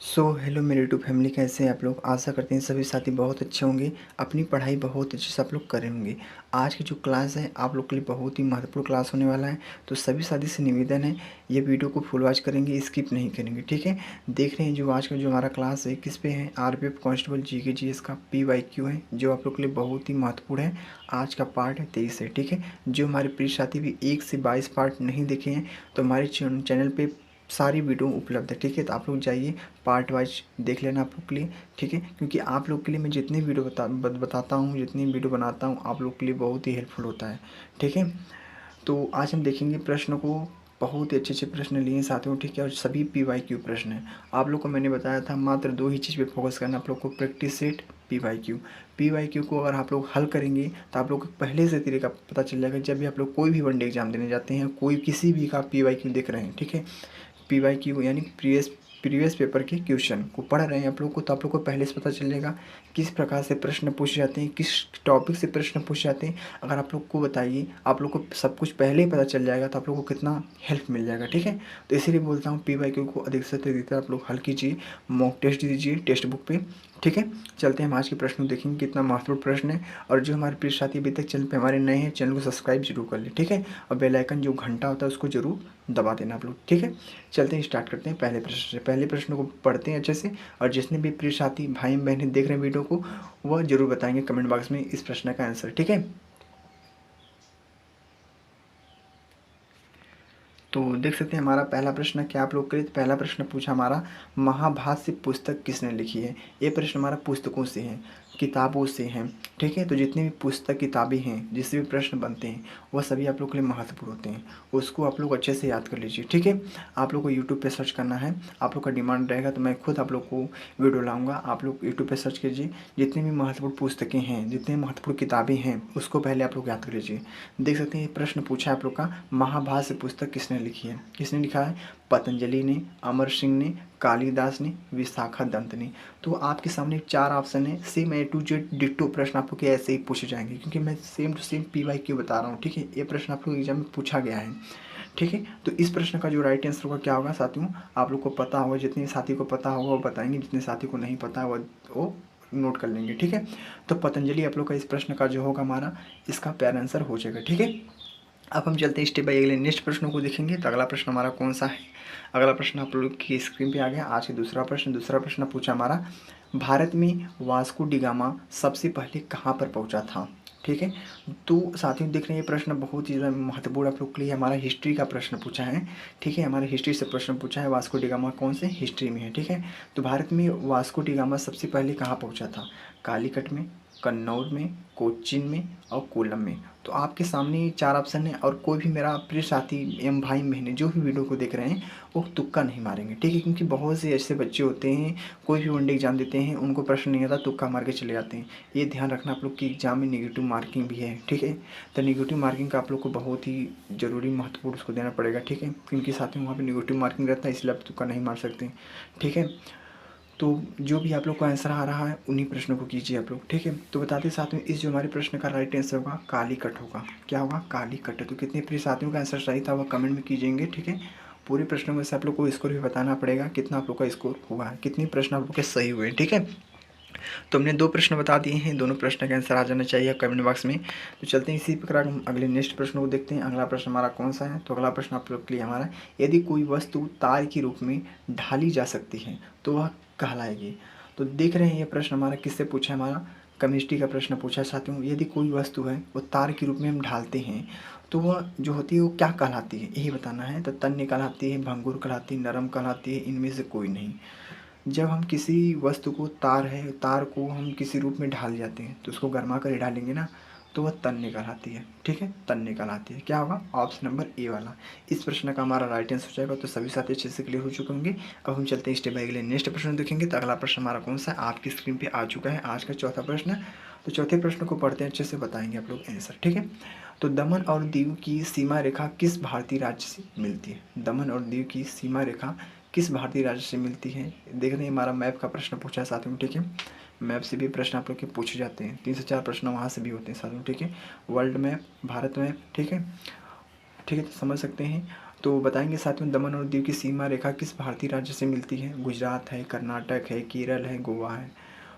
Hello मेरे YouTube family, कैसे हैं आप लोग। आशा करते हैं सभी साथी बहुत अच्छे होंगे, अपनी पढ़ाई बहुत अच्छे से आप लोग करें होंगे। आज की जो क्लास है आप लोग के लिए बहुत ही महत्वपूर्ण क्लास होने वाला है। तो सभी साथी से निवेदन है, ये वीडियो को फुल वॉच करेंगे, स्किप नहीं करेंगे, ठीक है। देख रहे हैं जो आज का जो हमारा क्लास है किस पे है, आरपीएफ कांस्टेबल जीके जीएस का PYQ है, जो आप लोग के लिए बहुत ही महत्वपूर्ण है। आज का पार्ट है 23 है, ठीक है। जो हमारे प्रिय साथी भी 1 से 22 पार्ट नहीं देखे हैं तो हमारे चैनल पे सारी वीडियो उपलब्ध है, ठीक है। तो आप लोग जाइए पार्ट वाइज देख लेना आप लोग के लिए, ठीक है। क्योंकि आप लोग के लिए मैं जितनी वीडियो बताता हूँ, जितनी वीडियो बनाता हूँ, आप लोग के लिए बहुत ही हेल्पफुल होता है, ठीक है। तो आज हम देखेंगे प्रश्न को, बहुत ही अच्छे अच्छे प्रश्न लिए हैं साथियों, ठीक है। और सभी PYQ प्रश्न हैं। आप लोग को मैंने बताया था मात्र 2 ही चीज़ पे फोकस करना आप लोग को, प्रैक्टिस सेट, PYQ को अगर आप लोग हल करेंगे तो आप लोग को पहले से तरीका पता चल जाएगा। जब भी आप लोग कोई भी वनडे एग्जाम देने जाते हैं, कोई किसी भी का PYQ देख रहे हैं, ठीक है। PYQ यानी प्रीवियस पेपर के क्वेश्चन को पढ़ रहे हैं आप लोग को, तो आप लोग को पहले से पता चल जाएगा किस प्रकार से प्रश्न पूछे जाते हैं, किस टॉपिक से प्रश्न पूछे जाते हैं। अगर आप लोग को बताइए, आप लोग को सब कुछ पहले ही पता चल जाएगा तो आप लोग को कितना हेल्प मिल जाएगा, ठीक है। तो इसीलिए बोलता हूँ PYQ को अधिक से अधिक आप लोग हल कीजिए, मॉक टेस्ट दीजिए टेक्स्ट बुक पे, ठीक है। चलते हैं हम आज के प्रश्न को देखेंगे, कितना महत्वपूर्ण प्रश्न है। और जो हमारे प्रिय साथी अभी तक चैनल पे हमारे नए हैं, चैनल को सब्सक्राइब जरूर कर लें, ठीक है। और बेल आइकन जो घंटा होता है उसको जरूर दबा देना आप लोग, ठीक है। चलते हैं, स्टार्ट करते हैं पहले प्रश्न से। पहले प्रश्न को पढ़ते हैं अच्छे से, और जिसने भी प्रिय साथी भाई बहनें देख रहे हैं वीडियो को, वह जरूर बताएंगे कमेंट बॉक्स में इस प्रश्न का आंसर, ठीक है। तो देख सकते हैं हमारा पहला प्रश्न क्या आप लोग के लिए। तो पहला प्रश्न पूछा हमारा, महाभाष्य पुस्तक किसने लिखी है। ये प्रश्न हमारा पुस्तकों से है, किताबों से हैं, ठीक है। तो जितनी भी पुस्तक किताबें हैं, जिससे भी प्रश्न बनते हैं, वह सभी आप लोग के लिए महत्वपूर्ण होते हैं। उसको आप लोग अच्छे से याद कर लीजिए, ठीक है। आप लोग को यूट्यूब पे सर्च करना है, आप लोग का डिमांड रहेगा तो मैं खुद आप लोग को वीडियो लाऊंगा। आप लोग यूट्यूब पे सर्च कीजिए, जितनी भी महत्वपूर्ण पुस्तकें हैं, जितनी महत्वपूर्ण किताबें हैं, उसको पहले आप लोग याद कर लीजिए। देख सकते हैं ये प्रश्न पूछा है आप लोग का, महाभाष्य पुस्तक किसने लिखी है। किसने लिखा है, पतंजलि ने, अमर सिंह ने, कालिदास ने, विशाखा दंत ने। तो आपके सामने 4 ऑप्शन है, same A to Z ditto प्रश्न आप लोग के ऐसे ही पूछे जाएंगे, क्योंकि मैं सेम टू सेम PYQ बता रहा हूँ, ठीक है। ये प्रश्न आप लोग एग्जाम में पूछा गया है, ठीक है। तो इस प्रश्न का जो राइट आंसर होगा क्या होगा साथियों, आप लोग को पता होगा, जितने साथी को पता होगा वो बताएंगे, जितने साथी को नहीं पता वो नोट कर लेंगे, ठीक है। तो पतंजलि आप लोग का इस प्रश्न का जो होगा हमारा, इसका प्यार आंसर हो जाएगा, ठीक है। अब हम चलते हैं स्टेप बाय अगले नेक्स्ट प्रश्नों को देखेंगे। तो अगला प्रश्न हमारा कौन सा है, अगला प्रश्न आप लोग की स्क्रीन पे आ गया। आज के दूसरा प्रश्न पूछा हमारा, भारत में वास्को डी गामा सबसे पहले कहाँ पर पहुँचा था, ठीक है। तो साथियों देख रहे हैं ये प्रश्न बहुत ही ज़्यादा महत्वपूर्ण आप लोग के लिए, हमारा हिस्ट्री का प्रश्न पूछा है, ठीक है। हमारे हिस्ट्री से प्रश्न पूछा है, वास्को डी गामा कौन से हिस्ट्री में है, ठीक है। तो भारत में वास्को डी गामा सबसे पहले कहाँ पहुँचा था, कालीकट में, कन्नौज में, कोच्चिन में और कोल्लम में। तो आपके सामने ये 4 ऑप्शन है, और कोई भी मेरा प्रिय साथी एवं भाई बहने जो भी वीडियो को देख रहे हैं वो तुक्का नहीं मारेंगे, ठीक है। क्योंकि बहुत से ऐसे बच्चे होते हैं, कोई भी वनडे एग्जाम देते हैं, उनको प्रश्न नहीं आता, तुक्का मार के चले जाते हैं। ये ध्यान रखना आप लोग की एग्जाम में नेगेटिव मार्किंग भी है, ठीक है। तो नेगेटिव मार्किंग का आप लोग को बहुत ही जरूरी महत्वपूर्ण उसको देना पड़ेगा, ठीक है। क्योंकि साथ में वहाँ पर नेगेटिव मार्किंग रहता है, इसलिए आप तुक्का नहीं मार सकते, ठीक है। तो जो भी आप लोग का आंसर आ रहा है उन्हीं प्रश्नों को कीजिए आप लोग, ठीक है। तो बताते साथ में इस जो हमारे प्रश्न का राइट आंसर होगा कालीकट होगा। क्या होगा, कालीकट। तो कितने प्रिय साथियों का आंसर सही था वह कमेंट में कीजिएंगे, ठीक है। पूरे प्रश्नों में से आप लोग को स्कोर भी बताना पड़ेगा, कितना आप लोग का स्कोर हुआ है, कितने प्रश्न आप लोग के सही हुए, ठीक है। तो हमने 2 प्रश्न बता दिए हैं, दोनों प्रश्न का आंसर आ जाना चाहिए कमेंट बॉक्स में। तो चलते हैं इसी प्रकार हम अगले नेक्स्ट प्रश्न को देखते हैं। अगला प्रश्न हमारा कौन सा है। तो अगला प्रश्न आप लोग के लिए हमारा, यदि कोई वस्तु तार के रूप में ढाली जा सकती है तो वह कहलाएगी। तो देख रहे हैं ये प्रश्न हमारा किससे पूछा है, हमारा केमिस्ट्री का प्रश्न पूछा है साथियों। यदि कोई वस्तु है वो तार के रूप में हम ढालते हैं तो वह जो होती है वो क्या कहलाती है, यही बताना है। तो तन्य कहलाती है, भंगुर कहलाती है, नरम कहलाती है, इनमें से कोई नहीं। जब हम किसी वस्तु को, तार को हम किसी रूप में ढाल जाते हैं तो उसको गर्मा कर ढालेंगे ना, तो वह तन्य कहलाती है, ठीक है। तन्य कहलाती है। क्या होगा, ऑप्शन नंबर ए वाला इस प्रश्न का हमारा राइट आंसर हो जाएगा। तो सभी साथी अच्छे से क्लियर हो चुके होंगे। अब हम चलते हैं स्टेप बाय अगले नेक्स्ट प्रश्न देखेंगे। तो अगला प्रश्न हमारा कौन सा है, आपकी स्क्रीन पे आ चुका है आज का चौथा प्रश्न। तो चौथे प्रश्न को पढ़ते हैं, अच्छे से बताएंगे आप लोग आंसर, ठीक है। तो दमन और दीव की सीमा रेखा किस भारतीय राज्य से मिलती है। दमन और दीव की सीमा रेखा किस भारतीय राज्य से मिलती है। देख रहे हैं हमारा मैप का प्रश्न पूछा है साथ में, ठीक है। मैप से भी प्रश्न आप लोग के पूछे जाते हैं, 3 से 4 प्रश्न वहाँ से भी होते हैं साथ में, ठीक है। वर्ल्ड मैप, भारत मैप, ठीक है, ठीक है। तो समझ सकते हैं। तो बताएंगे साथियों, दमन और दीव की सीमा रेखा किस भारतीय राज्य से मिलती है? गुजरात है, कर्नाटक है, केरल है, गोवा है।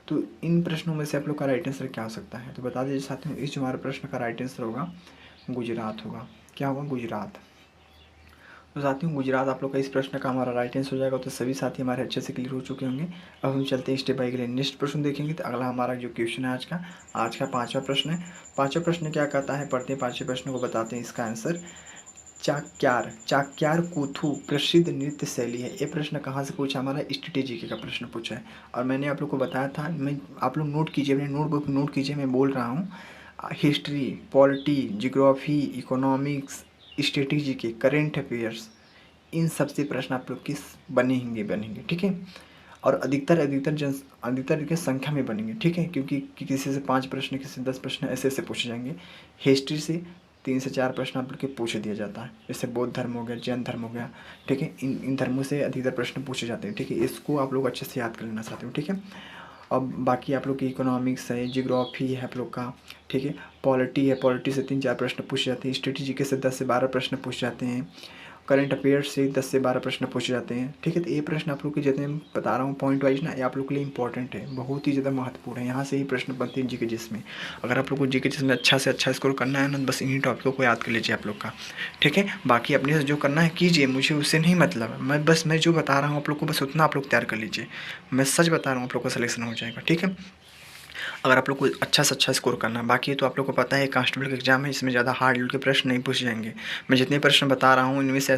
तो इन प्रश्नों में से आप लोग का राइट आंसर क्या हो सकता है? तो बता दीजिए साथियों, इस जो हमारे प्रश्न का राइट आंसर होगा गुजरात होगा। क्या होगा? गुजरात। तो साथियों गुजरात आप लोग का इस प्रश्न का हमारा राइट आंसर हो जाएगा। तो सभी साथी हमारे अच्छे से क्लियर हो चुके होंगे। अब हम चलते हैं स्टेप बाय के लिए नेक्स्ट प्रश्न देखेंगे। तो अगला हमारा जो क्वेश्चन है आज का पांचवा प्रश्न है। पांचवा प्रश्न क्या कहता है, पढ़ते हैं पांचवें प्रश्न को, बताते हैं इसका आंसर। चाक्यार चाक्यार कूथू प्रसिद्ध नृत्य शैली है। ये प्रश्न कहाँ से पूछा? हमारा स्ट्रेटेजी का प्रश्न पूछा है। और मैंने आप लोग को बताया था, मैं आप लोग नोट कीजिए, अपने नोटबुक नोट कीजिए, मैं बोल रहा हूँ history, polity, geography, economics, strategy के, करेंट अफेयर्स, इन सब से प्रश्न आप लोग किस बनेंगे, ठीक है। और अधिकतर के संख्या में बनेंगे, ठीक है, क्योंकि किसी से 5 प्रश्न, किसी से 10 प्रश्न ऐसे ऐसे पूछे जाएंगे। हिस्ट्री से 3 से 4 प्रश्न आप लोग के पूछ दिया जाता है, जैसे बौद्ध धर्म हो गया, जैन धर्म हो गया, ठीक है। इन धर्मों से अधिकतर प्रश्न पूछे जाते हैं, ठीक है। इसको आप लोग अच्छे से याद कर लेना चाहते हो, ठीक है। अब बाकी आप लोग की इकोनॉमिक्स है, जियोग्राफी है आप लोग का, ठीक है। पॉलिटी है, पॉलिटी से 3-4 प्रश्न पूछे जाते हैं। स्ट्रेटेजी के से 10 से 12 प्रश्न पूछे जाते हैं। करंट अफेयर्स से 10 से 12 प्रश्न पूछे जाते हैं, ठीक है। तो ये प्रश्न आप लोग के जितने मैं बता रहा हूँ पॉइंट वाइज ना, ये आप लोग के लिए इंपॉर्टेंट है, बहुत ही ज़्यादा महत्वपूर्ण है। यहाँ से ही प्रश्न बनते हैं जीके जिसमें। अगर आप लोग को जीके जिसमें अच्छा से अच्छा स्कोर करना है ना, बस इन्हीं टॉपिकों को याद कर लीजिए आप लोग का, ठीक है। बाकी अपने से जो करना है कीजिए, मुझे उससे नहीं मतलब है। मैं जो बता रहा हूँ आप लोग को, बस उतना आप लोग तैयार कर लीजिए। मैं सच बता रहा हूँ, आप लोग का सिलेक्शन हो जाएगा, ठीक है। अगर आप लोग को अच्छा से अच्छा स्कोर करना है। बाकी तो आप लोग को पता है कांस्टेबल का एग्जाम है, इसमें ज़्यादा हार्ड लेवल के प्रश्न नहीं पूछे जाएंगे। मैं जितने प्रश्न बता रहा हूँ इनमें से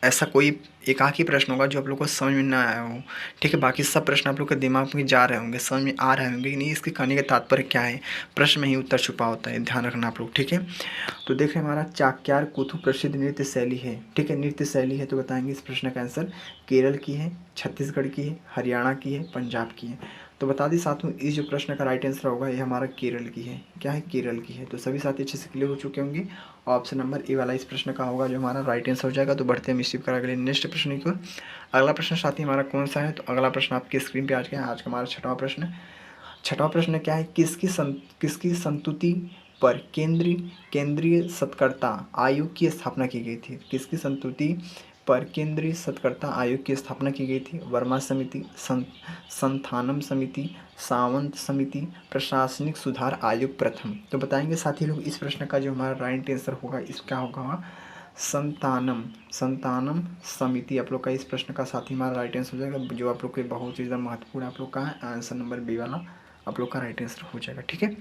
ऐसा कोई एकाक ही प्रश्न होगा जो आप लोग को समझ में ना आया हो, ठीक है। बाकी सब प्रश्न आप लोग के दिमाग में जा रहे होंगे, समझ में आ रहे होंगे कि नहीं, इसके कहने का तात्पर्य क्या है। प्रश्न में ही उत्तर छुपा होता है, ध्यान रखना आप लोग, ठीक है। तो देख रहे हैं हमारा चाक्यार कूथू प्रसिद्ध नृत्य शैली है, ठीक है, नृत्य शैली है। तो बताएंगे इस प्रश्न का आंसर। केरल की है, छत्तीसगढ़ की है, हरियाणा की है, पंजाब की है। तो बता दें साथियों, इस जो प्रश्न का राइट आंसर होगा ये हमारा केरल की है। क्या है? केरल की है। तो सभी साथी अच्छे से क्लियर हो चुके होंगे। ऑप्शन नंबर ए वाला इस प्रश्न का होगा जो हमारा राइट आंसर हो जाएगा। तो बढ़ते हैं रिसीव करा अगले नेक्स्ट प्रश्न की ओर। अगला प्रश्न साथी हमारा कौन सा है? तो अगला प्रश्न आपकी स्क्रीन पे आज का है। आज का हमारा छठवां प्रश्न। छठवां प्रश्न क्या है? किसकी संतुति पर केंद्रीय सत्कर्ता आयोग की स्थापना की गई थी? किसकी संतुति पर केंद्रीय सत्कर्ता आयोग की स्थापना की गई थी? वर्मा समिति, संथानम समिति, सावंत समिति, प्रशासनिक सुधार आयोग प्रथम। तो बताएंगे साथी लोग इस प्रश्न का जो हमारा राइट आंसर होगा इसका होगा संतानम समिति। आप लोग का इस प्रश्न का साथी हमारा राइट आंसर हो जाएगा, जो आप लोग के बहुत ज़्यादा महत्वपूर्ण आप लोग का है। आंसर नंबर बी वाला आप लोग का राइट आंसर हो जाएगा, ठीक है।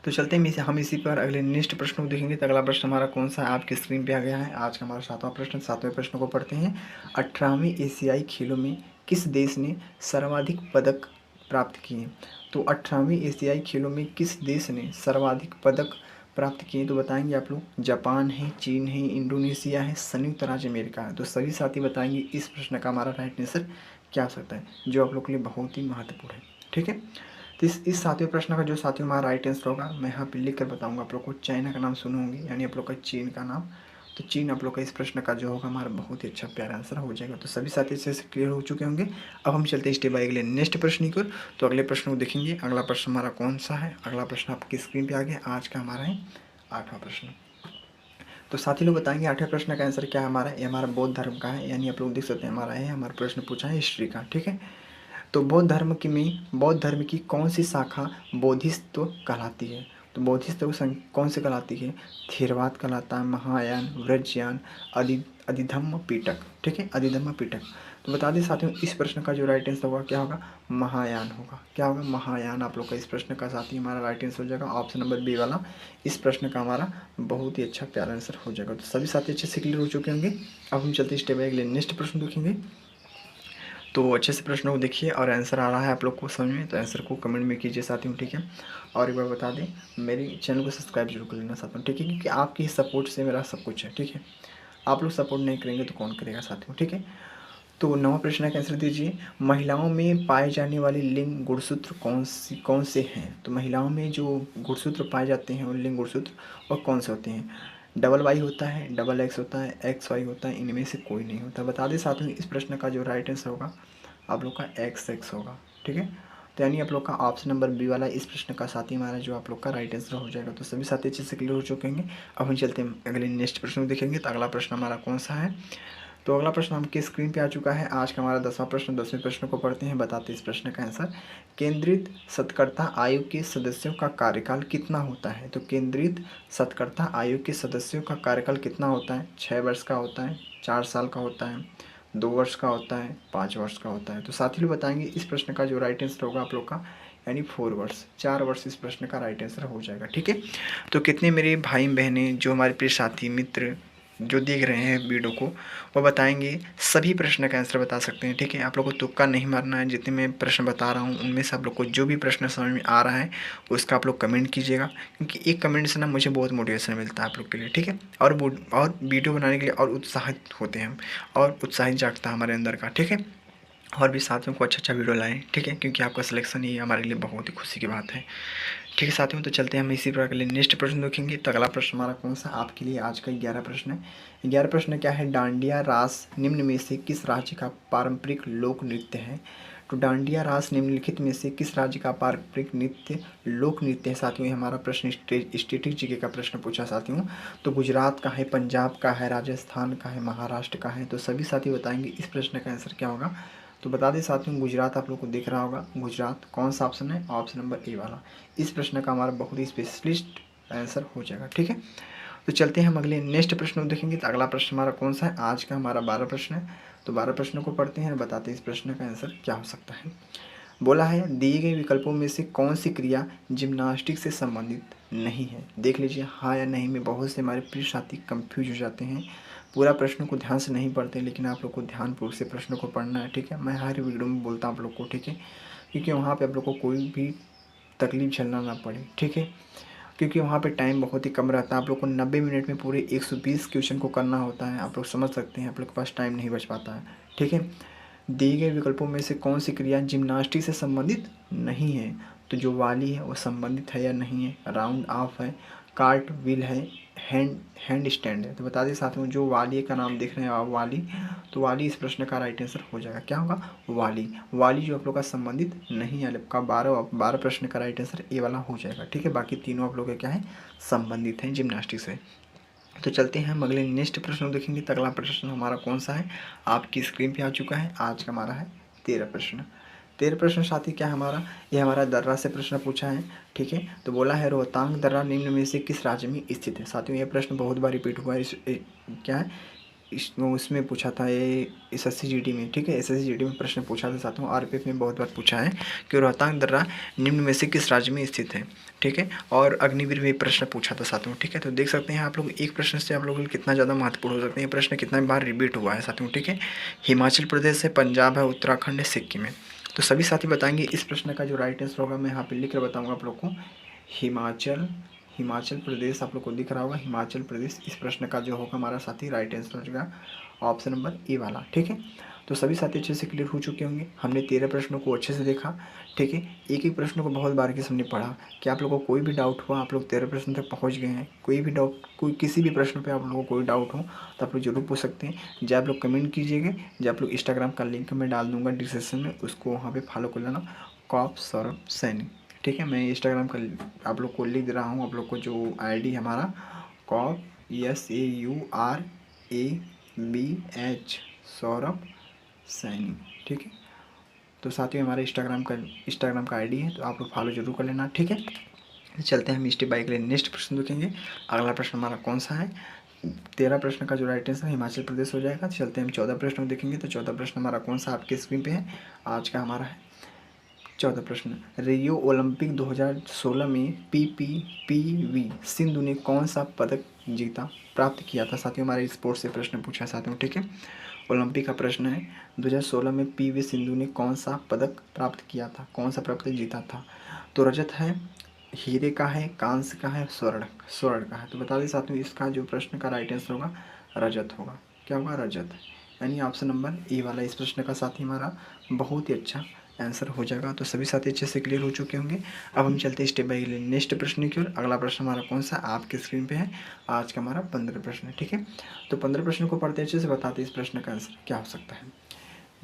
तो चलते हैं हम इसी पर अगले नेक्स्ट प्रश्न को देखेंगे। तो अगला प्रश्न हमारा कौन सा है? आपकी स्क्रीन पे आ गया है। आज का हमारा सातवां प्रश्न। सातवें प्रश्न को पढ़ते हैं। 18वीं एशियाई खेलों में किस देश ने सर्वाधिक पदक प्राप्त किए? तो 18वीं एशियाई खेलों में किस देश ने सर्वाधिक पदक प्राप्त किए? तो बताएंगे आप लोग। जापान है, चीन है, इंडोनेशिया है, संयुक्त राज्य अमेरिका है। तो सभी साथी बताएंगे इस प्रश्न का हमारा राइट आंसर क्या हो सकता है, जो आप लोग के लिए बहुत ही महत्वपूर्ण है, ठीक है। तो इस सातवें प्रश्न का जो साथियों हमारा राइट आंसर होगा, मैं यहाँ पे लिख कर बताऊंगा आप लोग को। चाइना का नाम सुने होंगे, यानी आप लोग का चीन का नाम। तो चीन आप लोग का इस प्रश्न का जो होगा हमारा बहुत ही अच्छा प्यारा आंसर हो जाएगा। तो सभी साथी अच्छे से क्लियर हो चुके होंगे। अब हम चलते हैं स्टेप बाय अगले नेक्स्ट प्रश्न की ओर। तो अगले प्रश्न को देखेंगे। अगला प्रश्न हमारा कौन सा है? अगला प्रश्न आपकी स्क्रीन पर आ गया। आज का हमारा है 8वां प्रश्न। तो साथी लोग बताएंगे 8वें प्रश्न का आंसर क्या है हमारा? ये हमारा बौद्ध धर्म का है, यानी आप लोग देख सकते हैं हमारा है, हमारा प्रश्न पूछा है हिस्ट्री का, ठीक है। तो बौद्ध धर्म की कौन सी शाखा बोधिसत्व कहलाती है? तो बोधिसत्व कौन सी कहलाती है? थेरवाद कहलाता है, महायान, व्रजयान, अधिधम्म पिटक, ठीक है, अधिधम्म पिटक। तो बता दें साथियों इस प्रश्न का जो राइट आंसर होगा क्या होगा? महायान होगा। क्या होगा? महायान आप लोग का इस प्रश्न का साथी हमारा राइट आंसर हो जाएगा। ऑप्शन नंबर बी वाला इस प्रश्न का हमारा बहुत ही अच्छा प्यारा आंसर हो जाएगा। तो सभी साथी अच्छे से क्लियर हो चुके होंगे। अब हम चलते स्टेप बाय अगले नेक्स्ट प्रश्न देखेंगे। तो अच्छे से प्रश्नों को देखिए और आंसर आ रहा है आप लोग को समझ में, तो आंसर को कमेंट में कीजिए साथियों, ठीक है। और एक बार बता दें, मेरे चैनल को सब्सक्राइब जरूर कर लेना साथियों, ठीक है, क्योंकि आपकी सपोर्ट से मेरा सब कुछ है, ठीक है। आप लोग सपोर्ट नहीं करेंगे तो कौन करेगा साथियों, ठीक है। तो 9वां प्रश्न का आंसर दीजिए। महिलाओं में पाए जाने वाले लिंग गुणसूत्र कौन से हैं? तो महिलाओं में जो गुणसूत्र पाए जाते हैं वो लिंग गुणसूत्र और कौन से होते हैं? डबल वाई होता है, डबल एक्स होता है, एक्स वाई होता है, इनमें से कोई नहीं होता। बता दें साथियों इस प्रश्न का जो राइट आंसर होगा आप लोग का एक्स एक्स होगा, ठीक है। तो यानी आप लोग का ऑप्शन नंबर बी वाला इस प्रश्न का साथी हमारा जो आप लोग का राइट आंसर हो जाएगा। तो सभी साथी अच्छे से क्लियर हो चुके होंगे। अब हम चलते हैं अगले नेक्स्ट प्रश्न को देखेंगे। तो अगला प्रश्न हमारा कौन सा है? तो अगला प्रश्न आपकी स्क्रीन पे आ चुका है। आज का हमारा 10वां प्रश्न। 10वें प्रश्न को पढ़ते हैं, बताते हैं इस प्रश्न का आंसर। केंद्रित सत्कर्ता आयोग के सदस्यों का कार्यकाल कितना होता है? तो केंद्रित सत्कर्ता आयोग के सदस्यों का कार्यकाल कितना होता है? 6 वर्ष का होता है, 4 साल का होता है, 2 वर्ष का होता है, 5 वर्ष का होता है। तो साथी लोग बताएंगे इस प्रश्न का जो राइट आंसर होगा आप लोग का, यानी 4 वर्ष, 4 वर्ष इस प्रश्न का राइट आंसर हो जाएगा। ठीक है। तो कितने मेरे भाई बहनें जो हमारे प्रिय साथी मित्र जो देख रहे हैं वीडियो को, वो बताएंगे, सभी प्रश्न का आंसर बता सकते हैं। ठीक है। आप लोग को तुक्का नहीं मारना है। जितने मैं प्रश्न बता रहा हूँ उनमें से आप लोग को जो भी प्रश्न समझ में आ रहा है उसका आप लोग कमेंट कीजिएगा, क्योंकि एक कमेंट से ना मुझे बहुत मोटिवेशन मिलता है आप लोग के लिए। ठीक है। और वीडियो बनाने के लिए और उत्साहित होते हैं हम, और उत्साहित जागता है हमारे अंदर का। ठीक है। और भी साथियों को अच्छा वीडियो लाएं। ठीक है। क्योंकि आपका सिलेक्शन ही हमारे लिए बहुत ही खुशी की बात है। ठीक है साथियों, तो चलते हैं हम इसी प्रकार के लिए नेक्स्ट प्रश्न देखेंगे। तो अगला प्रश्न हमारा कौन सा आपके लिए आज का 11 प्रश्न है। 11 प्रश्न क्या है? डांडिया रास निम्न में से किस राज्य का पारंपरिक लोक नृत्य है? तो डांडिया रास निम्नलिखित में से किस राज्य का पारंपरिक नृत्य लोक नृत्य है? साथियों, ये हमारा प्रश्न स्टेटिक जीके का प्रश्न पूछा साथियों। तो गुजरात का है, पंजाब का है, राजस्थान का है, महाराष्ट्र का है। तो सभी साथी बताएंगे इस प्रश्न का आंसर क्या होगा। तो बता दें साथियों, गुजरात आप लोग को दिख रहा होगा। गुजरात कौन सा ऑप्शन है? ऑप्शन नंबर ए वाला। इस प्रश्न का हमारा बहुत ही स्पेशलिस्ट आंसर हो जाएगा। ठीक है। तो चलते हैं हम अगले नेक्स्ट प्रश्न को देखेंगे। तो अगला प्रश्न हमारा कौन सा है? आज का हमारा 12 प्रश्न है। तो 12 प्रश्नों को पढ़ते हैं और बताते हैं इस प्रश्न का आंसर क्या हो सकता है। बोला है, दिए गए विकल्पों में से कौन सी क्रिया जिम्नास्टिक से संबंधित नहीं है? देख लीजिए, हाँ या नहीं में बहुत से हमारे प्रिय साथी कंफ्यूज हो जाते हैं। पूरा प्रश्न को ध्यान से नहीं पढ़ते, लेकिन आप लोग को ध्यानपूर्वक से प्रश्न को पढ़ना है। ठीक है। मैं हर वीडियो में बोलता हूँ आप लोग को। ठीक है। क्योंकि वहाँ पे आप लोग को कोई भी तकलीफ झेलना ना पड़े। ठीक है। क्योंकि वहाँ पे टाइम बहुत ही कम रहता है। आप लोग को 90 मिनट में पूरे 120 क्वेश्चन को करना होता है। आप लोग समझ सकते हैं, आप लोग के पास टाइम नहीं बच पाता है। ठीक है। दिए गए विकल्पों में से कौन सी क्रिया जिम्नास्टिक से संबंधित नहीं है? तो जो वाली है वो संबंधित है या नहीं है? राउंड ऑफ है, कार्ट व्हील है, हैंड स्टैंड है। तो बता दें साथियों, जो वाली का नाम देख रहे हैं आप, वाली, तो वाली इस प्रश्न का राइट आंसर हो जाएगा। क्या होगा? वाली। वाली जो आप लोग का संबंधित नहीं है। आपका 12 प्रश्न का राइट आंसर ए वाला हो जाएगा। ठीक है। बाकी तीनों आप लोग के क्या है? संबंधित हैं जिम्नास्टिक से। तो चलते हैं हम अगले नेक्स्ट प्रश्न को देखेंगे। तो अगला प्रश्न हमारा कौन सा है? आपकी स्क्रीन पे आ चुका है। आज का हमारा है 13 प्रश्न। 13 प्रश्न साथी क्या है हमारा? ये हमारा दर्रा से प्रश्न पूछा है। ठीक है। तो बोला है, रोहतांग दर्रा निम्न में से किस राज्य में स्थित है? साथियों, ये प्रश्न बहुत बार रिपीट हुआ है। क्या है, उसमें पूछा था ये SSC GD में। ठीक है। SSC GD में प्रश्न पूछा था साथियों। RPF में बहुत बार पूछा है कि रोहतांग दर्रा निम्न में से किस राज्य में स्थित है। ठीक है। और अग्निवीर में प्रश्न पूछा था साथियों। ठीक है। तो देख सकते हैं आप लोग, एक प्रश्न से आप लोगों के लिए कितना ज़्यादा महत्वपूर्ण हो सकते हैं। ये प्रश्न कितना बार रिपीट हुआ है साथियों। ठीक है। हिमाचल प्रदेश है, पंजाब है, उत्तराखंड है, सिक्किम है। तो सभी साथी बताएंगे इस प्रश्न का जो राइट आंसर होगा। मैं यहाँ पे लिख कर बताऊँगा आप लोग को। हिमाचल प्रदेश आप लोग को दिख रहा होगा। हिमाचल प्रदेश इस प्रश्न का जो होगा हमारा साथी राइट आंसर हो जाएगा ऑप्शन नंबर ए वाला। ठीक है। तो सभी साथी अच्छे से क्लियर हो चुके होंगे। हमने 13 प्रश्नों को अच्छे से देखा। ठीक है। एक एक प्रश्न को बहुत बारीकी से हमने पढ़ा। कि आप लोगों को कोई भी डाउट हुआ, आप लोग 13 प्रश्न तक पहुंच गए हैं, कोई भी डाउट, कोई किसी भी प्रश्न पे आप लोगों को कोई डाउट हो तो आप लोग जरूर पूछ सकते हैं। जब आप लोग कमेंट कीजिएगा, जब आप लोग इंस्टाग्राम का लिंक मैं डाल दूंगा डिस्क्रिप्शन में, उसको वहाँ पर फॉलो कर लेना, कॉप सौरभ सैनी। ठीक है। मैं इंस्टाग्राम का आप लोग को लिख दे रहा हूँ। आप लोग को जो ID हमारा कॉप SAURABH सौरभ सैनी। ठीक है। तो साथियों, हमारे इंस्टाग्राम का ID है, तो आप लोग फॉलो जरूर कर लेना। ठीक है। तो चलते हैं हम स्टेप बाय के लिए नेक्स्ट प्रश्न देखेंगे। अगला प्रश्न हमारा कौन सा है? 13 प्रश्न का जो राइट आंसर हिमाचल प्रदेश हो जाएगा। चलते हैं हम 14 प्रश्न देखेंगे। तो 14 प्रश्न हमारा कौन सा आपके स्क्रीन पे है? आज का हमारा है 14 प्रश्न। रियो ओलंपिक 2016 में PPPV सिंधु ने कौन सा पदक जीता प्राप्त किया था? साथियों, हमारे स्पोर्ट्स से प्रश्न पूछा साथियों। ठीक है। ओलंपिक का प्रश्न है। 2016 में PV सिंधु ने कौन सा पदक प्राप्त किया था? कौन सा पदक जीता था? तो रजत है, हीरे का है, कांस्य का है, स्वर्ण का है। तो बता दें साथियों, इसका जो प्रश्न का राइट आंसर होगा रजत होगा। क्या होगा? रजत। यानी ऑप्शन नंबर ए वाला इस प्रश्न का साथी हमारा बहुत ही अच्छा आंसर हो जाएगा। तो सभी साथी अच्छे से क्लियर हो चुके होंगे। अब हम चलते हैं स्टेप बाय नेक्स्ट प्रश्न की ओर। अगला प्रश्न हमारा कौन सा आपके स्क्रीन पे है? आज का हमारा 15 प्रश्न है। ठीक है। तो 15 प्रश्नों को पढ़ते अच्छे से बताते इस प्रश्न का आंसर क्या हो सकता है।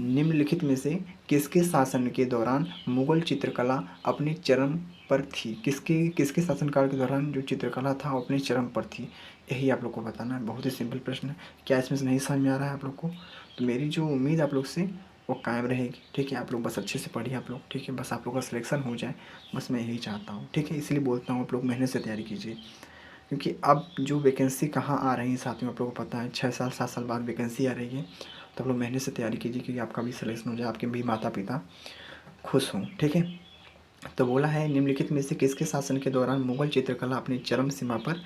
निम्नलिखित में से किसके शासन के दौरान मुगल चित्रकला अपने चरम पर थी? किसके किसके शासनकाल के दौरान जो चित्रकला था वो अपने चरम पर थी? यही आप लोग को बताना है। बहुत ही सिंपल प्रश्न है। क्या इसमें से नहीं समझ में आ रहा है आप लोग को? तो मेरी जो उम्मीद आप लोग से वो कायम रहेगी। ठीक है, आप लोग बस अच्छे से पढ़िए आप लोग। ठीक है, बस आप लोग का सिलेक्शन हो जाए, बस मैं यही चाहता हूँ। ठीक है, इसलिए बोलता हूँ आप लोग मेहनत से तैयारी कीजिए, क्योंकि अब जो वैकेंसी कहाँ आ रही है साथियों आप लोगों को पता है, 6 साल 7 साल बाद वैकेंसी आ रही है। तो आप लोग मेहनत से तैयारी कीजिए, क्योंकि आपका भी सिलेक्शन हो जाए, आपके भी माता पिता खुश हों। ठीक है, तो बोला है निम्नलिखित में से किसके शासन के दौरान मुगल चित्रकला अपनी चरम सीमा पर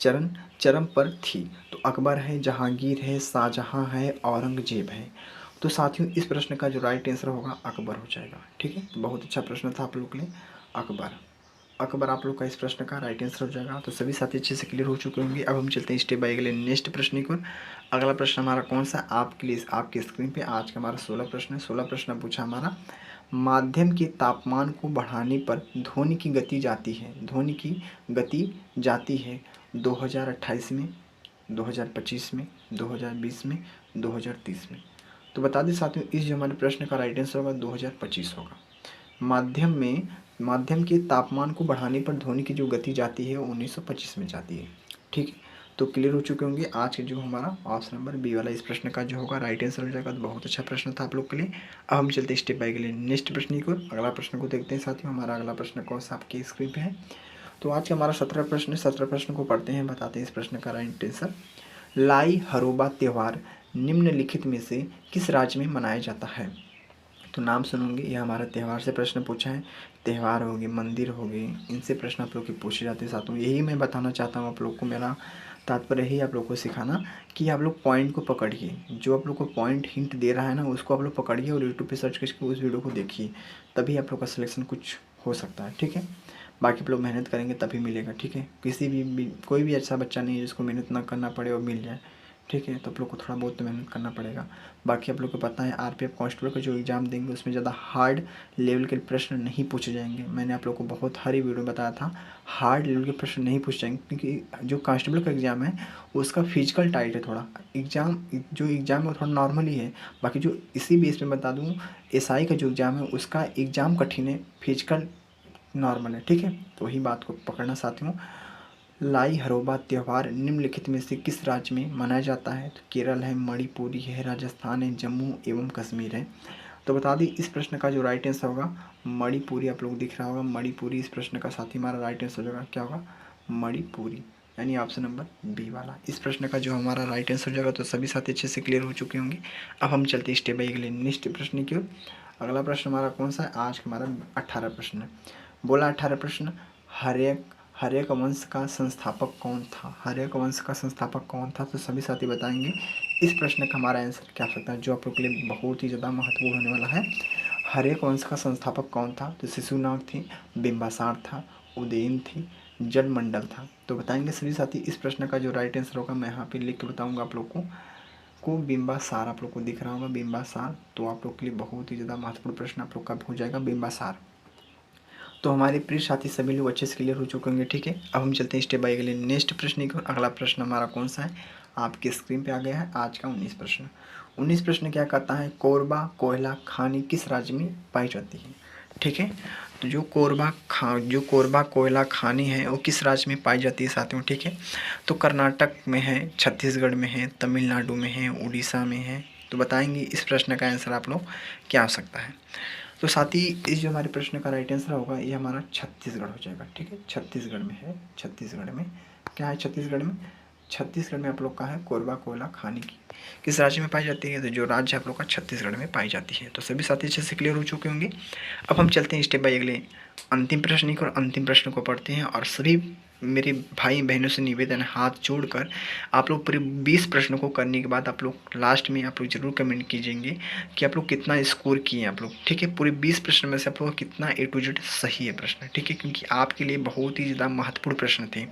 चरण चरम पर थी? तो अकबर है, जहांगीर है, शाहजहां है, औरंगजेब है। तो साथियों इस प्रश्न का जो राइट आंसर होगा अकबर हो जाएगा। ठीक है, तो बहुत अच्छा प्रश्न था आप लोग के लिए। अकबर अकबर आप लोग का इस प्रश्न का राइट आंसर हो जाएगा। तो सभी साथी अच्छे से क्लियर हो चुके होंगे। अब हम चलते हैं स्टेप बाय अगले नेक्स्ट प्रश्न की ओर। अगला प्रश्न हमारा कौन सा आपके लिए आपके स्क्रीन पे आज का हमारा 16 प्रश्न है। 16 प्रश्न पूछा हमारा, माध्यम के तापमान को बढ़ाने पर ध्वनि की गति जाती है, ध्वनि की गति जाती है 2028 में, 2025 में, 2020 में, 2030 में। तो बता दें साथियों इस जो हमारे प्रश्न का राइट आंसर होगा 2025 होगा। माध्यम के तापमान को बढ़ाने पर ध्वनि की जो गति जाती है वो 1925 में जाती है। ठीक है, तो क्लियर हो चुके होंगे। आज के जो हमारा ऑप्शन नंबर बी वाला इस प्रश्न का जो होगा राइट आंसर हो जाएगा। तो बहुत अच्छा प्रश्न था आप लोग के लिए। अब हम चलते हैं स्टेप बाय के लिए नेक्स्ट प्रश्न की ओर। अगला प्रश्न को देखते हैं साथियों। हमारा अगला प्रश्न कौन सा आपकी स्क्रीन पे है? तो आज का हमारा 17 प्रश्न है। 17 प्रश्न को पढ़ते हैं, बताते हैं इस प्रश्न का राइट आंसर। लाई हरोबा त्यौहार निम्नलिखित में से किस राज्य में मनाया जाता है? तो नाम सुनोगे, यह हमारा त्यौहार से प्रश्न पूछा है। त्यौहार हो गए, मंदिर हो गए, इनसे प्रश्न आप लोग के पूछे जाते हैं साथियों। यही मैं बताना चाहता हूँ आप लोग को। मेरा तात्पर्य यही आप लोग को सिखाना कि आप लोग पॉइंट को पकड़िए। जो आप लोग को पॉइंट हिंट दे रहा है ना उसको आप लोग पकड़िए और यूट्यूब पे सर्च करके उस वीडियो को देखिए, तभी आप लोग का सिलेक्शन कुछ हो सकता है। ठीक है, बाकी आप लोग मेहनत करेंगे तभी मिलेगा। ठीक है, किसी भी कोई भी ऐसा बच्चा नहीं है जिसको मेहनत ना करना पड़े और मिल जाए। ठीक है, तो आप लोग को थोड़ा बहुत तो मेहनत करना पड़ेगा। बाकी आप लोग को पता है आरपीएफ कांस्टेबल का जो एग्ज़ाम देंगे उसमें ज़्यादा हार्ड लेवल के प्रश्न नहीं पूछे जाएंगे। मैंने आप लोग को बहुत हर वीडियो में बताया था, हार्ड लेवल के प्रश्न नहीं पूछे जाएंगे, क्योंकि जो कांस्टेबल का एग्ज़ाम है उसका फिजिकल टाइट है थोड़ा। एग्ज़ाम जो एग्ज़ाम है वो थोड़ा नॉर्मल ही है। बाकी जो इसी बेस पे बता दूँ, एसआई का जो एग्ज़ाम है उसका एग्ज़ाम कठिन है, फिजिकल नॉर्मल है। ठीक है, तो वही बात को पकड़ना साथियों। लाई हरोबा त्यौहार निम्नलिखित में से किस राज्य में मनाया जाता है? तो केरल है, मणिपुरी है, राजस्थान है, जम्मू एवं कश्मीर है। तो बता दी इस प्रश्न का जो राइट आंसर होगा मणिपुरी। आप लोग दिख रहा होगा मणिपुरी इस प्रश्न का साथी हमारा राइट आंसर होगा। क्या होगा? मणिपुरी, यानी ऑप्शन नंबर बी वाला इस प्रश्न का जो हमारा राइट आंसर हो जाएगा। तो सभी साथी अच्छे से क्लियर हो चुके होंगे। अब हम चलते हैं स्टेप बाय के लिए नेक्स्ट प्रश्न की ओर। अगला प्रश्न हमारा कौन सा है? आज का हमारा 18 प्रश्न है। बोला 18 प्रश्न, हर्यक हर्यक वंश का संस्थापक कौन था? हर्यक वंश का संस्थापक कौन था? तो सभी साथी बताएंगे इस प्रश्न का हमारा आंसर क्या हो सकता है, जो आप लोग के लिए बहुत ही ज़्यादा महत्वपूर्ण होने वाला है। हर्यक वंश का संस्थापक कौन था? तो शिशुनाग थी, बिंबासार था, उदयन थी, जलमंडल था। तो बताएंगे सभी साथी इस प्रश्न का जो राइट आंसर होगा मैं यहाँ पे लिख के बताऊँगा आप लोग को बिंबासार आप लोग को दिख रहा होगा बिंबासार। तो आप लोग के लिए बहुत ही ज़्यादा महत्वपूर्ण प्रश्न आप लोग का हो जाएगा बिंबासार। तो हमारे प्रिय साथी सभी लोग अच्छे से क्लियर हो चुके होंगे। ठीक है, अब हम चलते हैं स्टेप बाय अगले नेक्स्ट प्रश्न की ओर। अगला प्रश्न हमारा कौन सा है? आपके स्क्रीन पे आ गया है आज का 19 प्रश्न। 19 प्रश्न क्या कहता है? कोरबा कोयला खानी किस राज्य में पाई जाती है? ठीक है, तो जो कोरबा कोयला खानी है वो किस राज्य में पाई जाती है साथियों? ठीक है, तो कर्नाटक में है, छत्तीसगढ़ में है, तमिलनाडु में है, उड़ीसा में है। तो बताएंगे इस प्रश्न का आंसर आप लोग क्या हो सकता है? तो साथ ही इस जो हमारे प्रश्न का राइट आंसर होगा ये हमारा छत्तीसगढ़ हो जाएगा। ठीक है, छत्तीसगढ़ में है। छत्तीसगढ़ में क्या है? छत्तीसगढ़ में आप लोग का है कोरबा कोयला खानी की किस राज्य में पाई जाती है? तो जो राज्य आप लोग का छत्तीसगढ़ में पाई जाती है। तो सभी साथी अच्छे से क्लियर हो चुके होंगे। अब हम चलते हैं स्टेप बाय अगले अंतिम प्रश्न की और अंतिम प्रश्न को पढ़ते हैं। और सभी मेरे भाई बहनों से निवेदन है हाथ जोड़कर आप लोग पूरे 20 प्रश्नों को करने के बाद आप लोग लास्ट में आप लोग जरूर कमेंट कीजिएंगे कि आप लोग कितना स्कोर किए हैं आप लोग। ठीक है, पूरे 20 प्रश्न में से आप लोग का कितना A to Z सही है प्रश्न। ठीक है, क्योंकि आपके लिए बहुत ही ज़्यादा महत्वपूर्ण प्रश्न थे।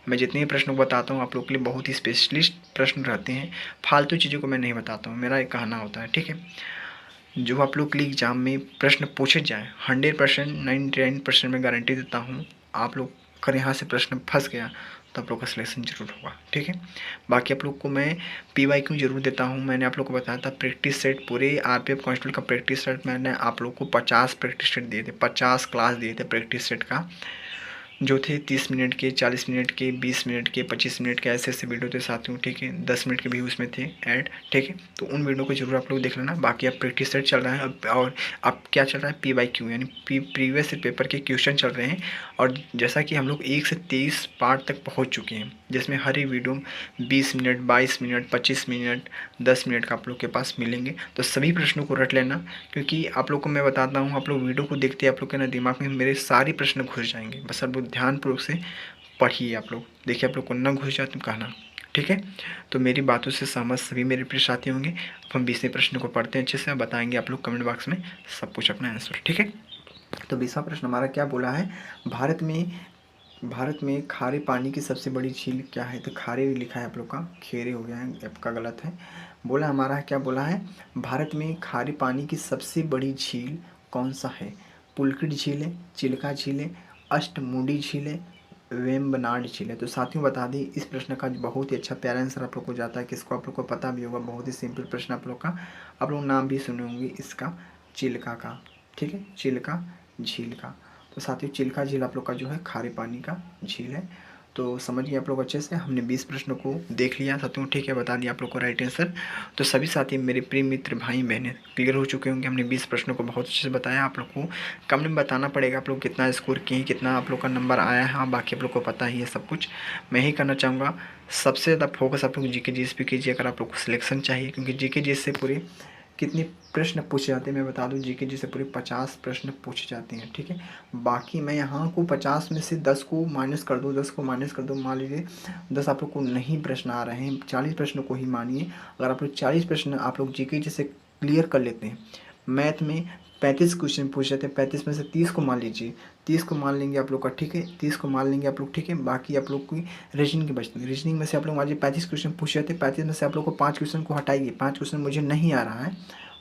मैं जितने भी प्रश्नों को बताता हूँ आप लोग के लिए बहुत ही स्पेशलिस्ट प्रश्न रहते हैं। फालतू चीज़ों को मैं नहीं बताता हूँ, मेरा एक कहना होता है। ठीक है, जो आप लोग के लिए एग्जाम में प्रश्न पूछे जाए 100%, 99% में गारंटी देता हूँ। आप लोग अगर यहाँ से प्रश्न फंस गया तो आप लोग का सिलेक्शन जरूर होगा। ठीक है, बाकी आप लोग को मैं PYQ जरूर देता हूँ। मैंने आप लोग को बताया था प्रैक्टिस सेट, पूरे RPF कांस्टेबल का प्रैक्टिस सेट मैंने आप लोग को 50 प्रैक्टिस सेट दिए थे, 50 क्लास दिए थे प्रैक्टिस सेट का, जो थे 30 मिनट के, 40 मिनट के, 20 मिनट के, 25 मिनट के, ऐसे ऐसे वीडियो थे साथियों। ठीक है, 10 मिनट के भी उसमें थे ऐड। ठीक है, तो उन वीडियो को जरूर आप लोग देख लेना। बाकी अब प्रैक्टिस सेट चल रहा है और अब क्या चल रहा है, PYQ यानी प्रीवियस पेपर के क्वेश्चन चल रहे हैं। और जैसा कि हम लोग 1 से 23 पार्ट तक पहुँच चुके हैं, जिसमें हर एक video 20 minute, 22 minute, 25 minute, 10 minute का आप लोग के पास मिलेंगे। तो सभी प्रश्नों को रट लेना, क्योंकि आप लोग को मैं बताता हूँ, आप लोग वीडियो को देखते आप लोग के ना दिमाग में मेरे सारे प्रश्न घुस जाएंगे। बस आप लोग ध्यानपूर्वक से पढ़िए। आप लोग देखिए, आप लोग को ना घुस जाए तो कहना। ठीक है, तो मेरी बातों से सहमत सभी मेरे प्रिय साथी होंगे। अब हम 20वें प्रश्न को पढ़ते हैं अच्छे से, बताएंगे आप लोग कमेंट बॉक्स में सब कुछ अपना आंसर। ठीक है, तो 20वां प्रश्न हमारा क्या बोला है, भारत में खारे पानी की सबसे बड़ी झील क्या है। तो खारे लिखा है आप लोग का, खेरे हो गया है, आपका गलत है। बोला हमारा क्या बोला है, भारत में खारे पानी की सबसे बड़ी झील कौन सा है। पुलकित झील है, चिल्का झील है, अष्टमुडी झील है, वेम्बनाड झील है। तो साथियों बता दें, इस प्रश्न का बहुत ही अच्छा प्यारा आंसर आप लोग को जाता है, किसको आप लोग को पता भी होगा। बहुत ही सिंपल प्रश्न आप लोग का, आप लोग नाम भी सुने होंगे इसका, चिल्का का। ठीक है, चिल्का झील का। तो साथियों चिल्का झील आप लोग का जो है खारे पानी का झील है। तो समझ गए आप लोग अच्छे से, हमने 20 प्रश्नों को देख लिया साथियों। ठीक है, बता दिया आप लोग को राइट आंसर। तो सभी साथी मेरे प्रिय मित्र भाई बहनें क्लियर हो चुके होंगे। हमने 20 प्रश्नों को बहुत अच्छे से बताया। आप लोग को कमेंट में बताना पड़ेगा आप लोग कितना स्कोर किए, कितना आप लोग का नंबर आया है। बाकी आप लोग को पता ही है सब कुछ। मैं ही करना चाहूँगा, सबसे ज़्यादा फोकस आप लोग GK GS पे कीजिए अगर आप लोग को सिलेक्शन चाहिए, क्योंकि GK GS से पूरे कितने प्रश्न पूछे जाते हैं मैं बता दूं, GK जी से पूरे 50 प्रश्न पूछे जाते हैं। ठीक है, बाकी मैं यहाँ को 50 में से 10 को माइनस कर दूँ, 10 को माइनस कर दूँ, मान लीजिए 10 आप लोग को नहीं प्रश्न आ रहे हैं, 40 प्रश्न को ही मानिए। अगर आप लोग 40 प्रश्न आप लोग GK जी से क्लियर कर लेते हैं, मैथ में 35 क्वेश्चन पूछे थे, 35 में से 30 को मान लीजिए, 30 को मान लेंगे आप लोग का। ठीक है, 30 को मान लेंगे आप लोग। ठीक है, बाकी आप लोग की रीजनिंग की बचती है। रीजनिंग में से आप लोग मान लीजिए 35 क्वेश्चन पूछे थे, 35 में से आप लोग को 5 क्वेश्चन को हटाइए, 5 क्वेश्चन मुझे नहीं आ रहा है,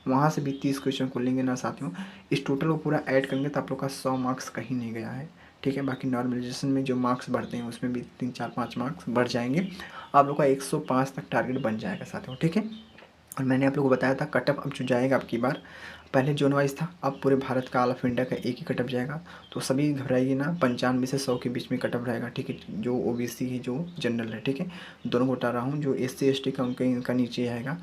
वहाँ से भी 30 क्वेश्चन को लेंगे ना साथियों। इस टोटल को पूरा ऐड करेंगे तो आप लोग का 100 मार्क्स कहीं नहीं गया है। ठीक है, बाकी नॉर्मलाइजेशन में जो मार्क्स बढ़ते हैं उसमें भी 3 4 5 मार्क्स बढ़ जाएंगे। आप लोग का 105 तक टारगेट बन जाएगा साथियों। ठीक है, और मैंने आप लोगों को बताया था कटअप अब जो जाएगा आपकी बार, पहले जोन वाइज था, अब पूरे भारत का ऑल ऑफ इंडिया का एक ही कटअप जाएगा। तो सभी घबराइए ना, 95 से 100 के बीच में कटअप रहेगा। ठीक है, जो OBC है, जो जनरल है, ठीक है, दोनों को बता रहा हूँ। जो SC ST का उनका नीचे आएगा,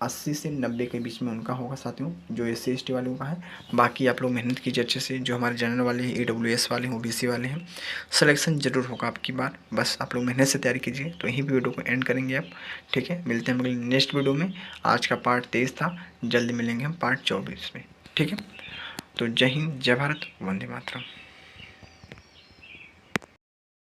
80 से 90 के बीच में उनका होगा साथियों, जो SC ST वालों का है। बाकी आप लोग मेहनत कीजिए अच्छे से, जो हमारे जनरल वाले हैं, AWS वाले हैं, OBC वाले हैं, सिलेक्शन जरूर होगा आपकी बार। बस आप लोग मेहनत से तैयारी कीजिए। तो यहीं पे वीडियो को एंड करेंगे आप। ठीक है, मिलते हैं अगले नेक्स्ट वीडियो में। आज का पार्ट 23 था, जल्दी मिलेंगे हम पार्ट 24 में। ठीक है, तो जय हिंद, जय भारत, वंदे मातरम।